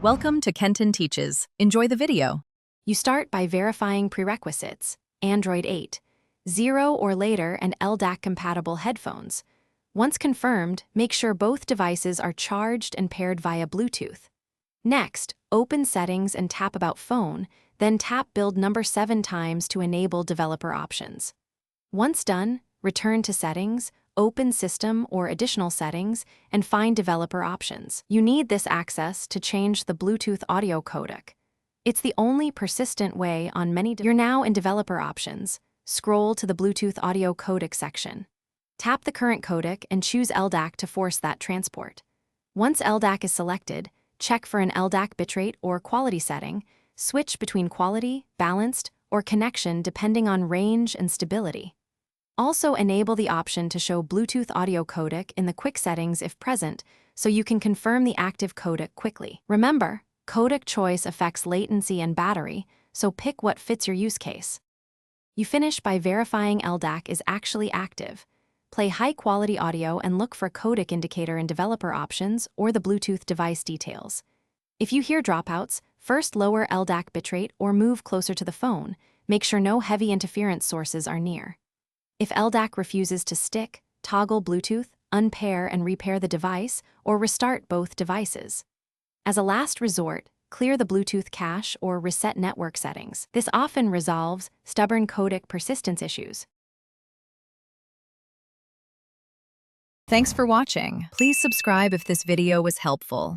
Welcome to Kenton Teaches. Enjoy the video. You start by verifying prerequisites, Android 8, 0 or later and LDAC-compatible headphones. Once confirmed, make sure both devices are charged and paired via Bluetooth. Next, open Settings and tap About Phone, then tap Build number 7 times to enable developer options. Once done, return to Settings, open System or Additional Settings, and find Developer Options. You need this access to change the Bluetooth audio codec. It's the only persistent way on many You're now in Developer Options. Scroll to the Bluetooth audio codec section. Tap the current codec and choose LDAC to force that transport. Once LDAC is selected, check for an LDAC bitrate or quality setting, switch between quality, balanced, or connection depending on range and stability. Also enable the option to show Bluetooth audio codec in the quick settings if present, so you can confirm the active codec quickly. Remember, codec choice affects latency and battery, so pick what fits your use case. You finish by verifying LDAC is actually active. Play high-quality audio and look for codec indicator in developer options or the Bluetooth device details. If you hear dropouts, first lower LDAC bitrate or move closer to the phone. Make sure no heavy interference sources are near. If LDAC refuses to stick, toggle Bluetooth, unpair and repair the device, or restart both devices. As a last resort, clear the Bluetooth cache or reset network settings. This often resolves stubborn codec persistence issues. Thanks for watching. Please subscribe if this video was helpful.